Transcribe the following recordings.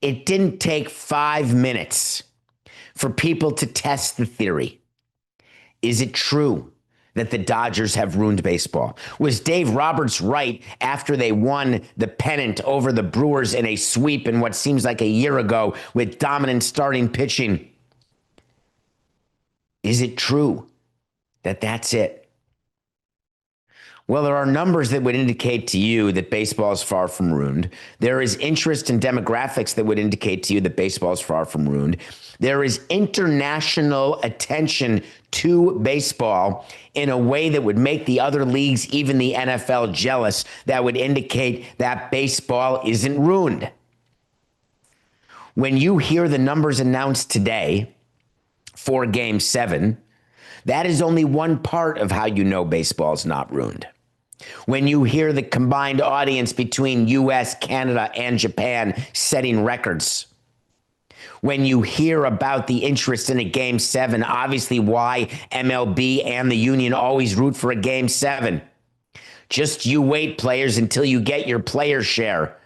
It didn't take 5 minutes for people to test the theory. Is it true that the Dodgers have ruined baseball? Was Dave Roberts right after they won the pennant over the Brewers in a sweep in what seems like a year ago with dominant starting pitching? Is it true that that's it? Well, there are numbers that would indicate to you that baseball is far from ruined. There is interest in demographics that would indicate to you that baseball is far from ruined. There is international attention to baseball in a way that would make the other leagues, even the NFL, jealous, that would indicate that baseball isn't ruined. When you hear the numbers announced today for Game 7, that is only one part of how you know baseball is not ruined. When you hear the combined audience between US, Canada, and Japan setting records, when you hear about the interest in a Game 7, obviously why MLB and the union always root for a Game 7. Just you wait, players, until you get your player share.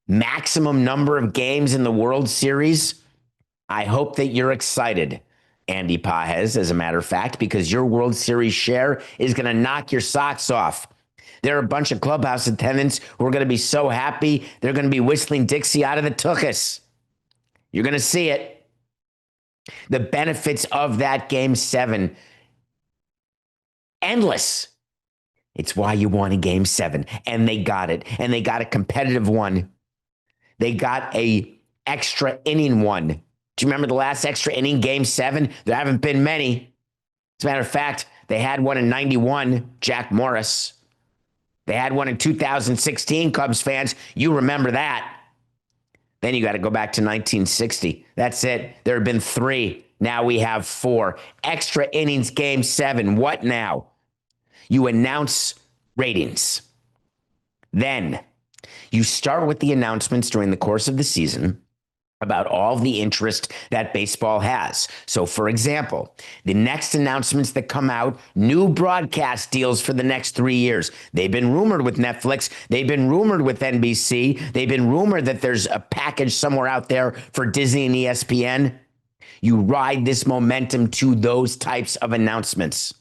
Maximum number of games in the World Series. I hope that you're excited, Andy Pajes, as a matter of fact, because your World Series share is going to knock your socks off. There are a bunch of clubhouse attendants who are going to be so happy, they're going to be whistling Dixie out of the tuchus. You're going to see it. The benefits of that Game 7, endless. It's why you won a Game 7, and they got it, and they got a competitive one. They got a extra inning one. Do you remember the last extra inning, Game 7? There haven't been many. As a matter of fact, they had one in 91, Jack Morris. They had one in 2016, Cubs fans. You remember that. Then you got to go back to 1960. That's it. There have been 3. Now we have 4. Extra innings, Game 7. What now? You announce ratings. Then you start with the announcements during the course of the season about all of the interest that baseball has. So, for example, the next announcements that come out, new broadcast deals for the next 3 years. They've been rumored with Netflix. They've been rumored with NBC. They've been rumored that there's a package somewhere out there for Disney and ESPN. You ride this momentum to those types of announcements.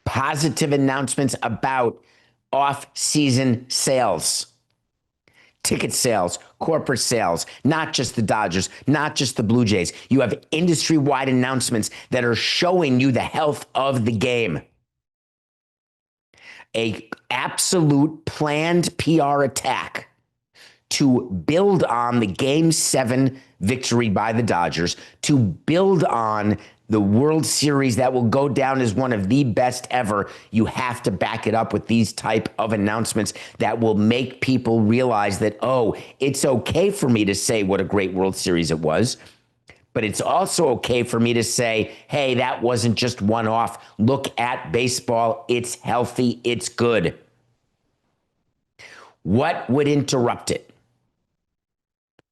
Positive announcements about off-season sales. Ticket sales, corporate sales, not just the Dodgers, not just the Blue Jays. You have industry-wide announcements that are showing you the health of the game. An absolute planned PR attack to build on the Game 7 victory by the Dodgers, to build on the World Series that will go down as one of the best ever. You have to back it up with these type of announcements that will make people realize that, oh, it's okay for me to say what a great World Series it was, but it's also okay for me to say, hey, that wasn't just one off. Look at baseball. It's healthy. It's good. What would interrupt it?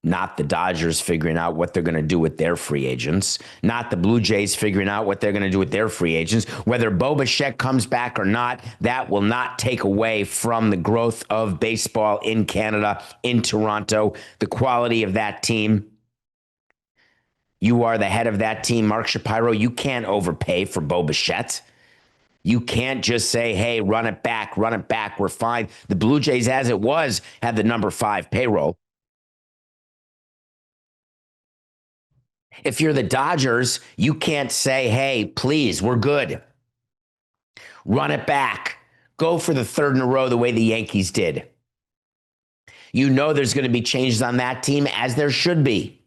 Not the Dodgers figuring out what they're going to do with their free agents. Not the Blue Jays figuring out what they're going to do with their free agents. Whether Bo Bichette comes back or not, that will not take away from the growth of baseball in Canada, in Toronto, the quality of that team. You are the head of that team, Mark Shapiro. You can't overpay for Bo Bichette. You can't just say, hey, run it back, we're fine. The Blue Jays, as it was, had the number 5 payroll. If you're the Dodgers, you can't say, hey, please, we're good. Run it back. Go for the 3rd in a row the way the Yankees did. You know there's going to be changes on that team, as there should be.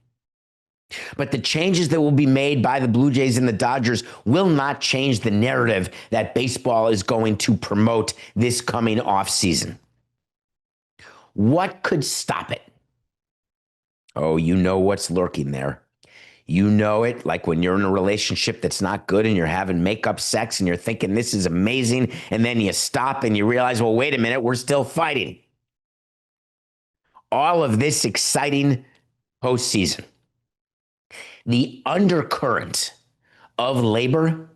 But the changes that will be made by the Blue Jays and the Dodgers will not change the narrative that baseball is going to promote this coming offseason. What could stop it? Oh, you know what's lurking there. You know it, like when you're in a relationship that's not good and you're having makeup sex and you're thinking this is amazing, and then you stop and you realize, well, wait a minute, we're still fighting. All of this exciting postseason. The undercurrent of labor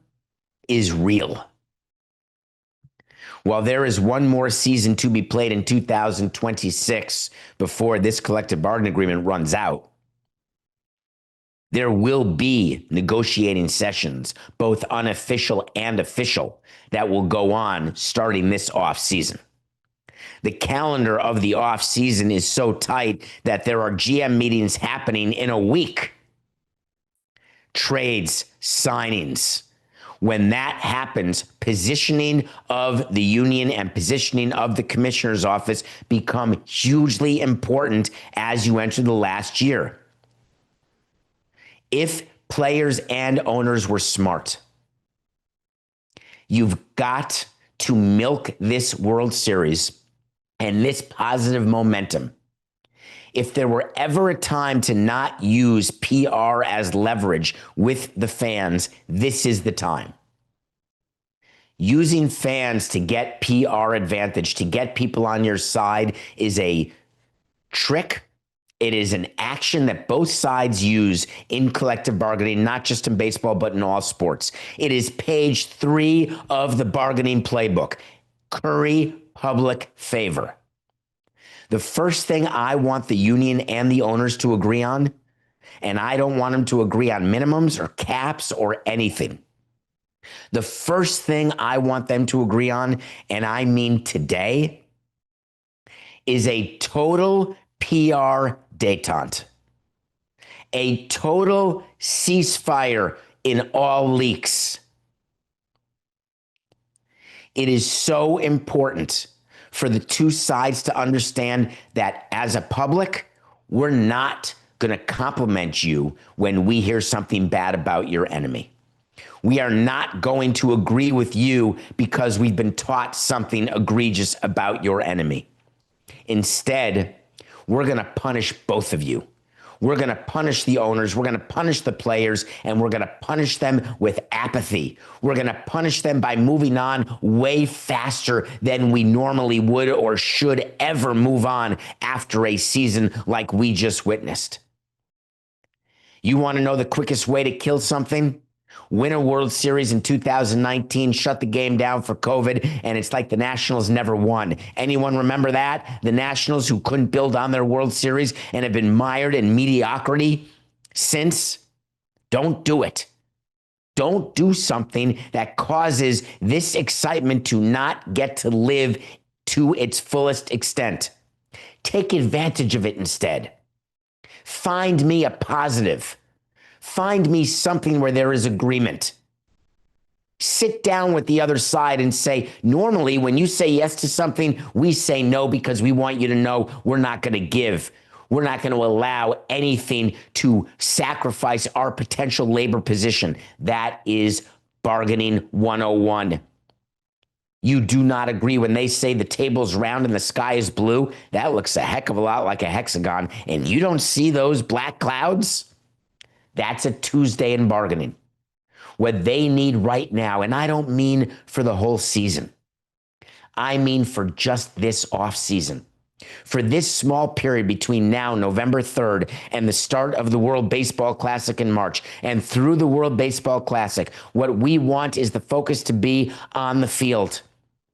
is real. While there is one more season to be played in 2026 before this collective bargaining agreement runs out, there will be negotiating sessions, both unofficial and official, that will go on starting this offseason. The calendar of the offseason is so tight that there are GM meetings happening in a week. Trades, signings. When that happens, positioning of the union and positioning of the commissioner's office become hugely important as you enter the last year. If players and owners were smart, you've got to milk this World Series and this positive momentum. If there were ever a time to not use PR as leverage with the fans, this is the time. Using fans to get PR advantage, to get people on your side, is a trick. It is an action that both sides use in collective bargaining, not just in baseball, but in all sports. It is page 3 of the bargaining playbook. Curry public favor. The first thing I want the union and the owners to agree on, and I don't want them to agree on minimums or caps or anything. The first thing I want them to agree on, and I mean today, is a total PR detente, a total ceasefire in all leaks. It is so important for the two sides to understand that as a public, we're not going to compliment you when we hear something bad about your enemy. We are not going to agree with you because we've been taught something egregious about your enemy. Instead, we're going to punish both of you. We're going to punish the owners. We're going to punish the players, and we're going to punish them with apathy. We're going to punish them by moving on way faster than we normally would or should ever move on after a season like we just witnessed. You want to know the quickest way to kill something? Win a World Series in 2019, shut the game down for COVID, and it's like the Nationals never won. Anyone remember that? The Nationals, who couldn't build on their World Series and have been mired in mediocrity since? Don't do it. Don't do something that causes this excitement to not get to live to its fullest extent. Take advantage of it instead. Find me a positive. Find me something where there is agreement. Sit down with the other side and say, normally when you say yes to something, we say no because we want you to know we're not going to give. We're not going to allow anything to sacrifice our potential labor position. That is bargaining 101. You do not agree when they say the table's round and the sky is blue. That looks a heck of a lot like a hexagon. And you don't see those black clouds? That's a Tuesday in bargaining. What they need right now, and I don't mean for the whole season. I mean for just this off season. For this small period between now, November 3rd, and the start of the World Baseball Classic in March, and through the World Baseball Classic, what we want is the focus to be on the field.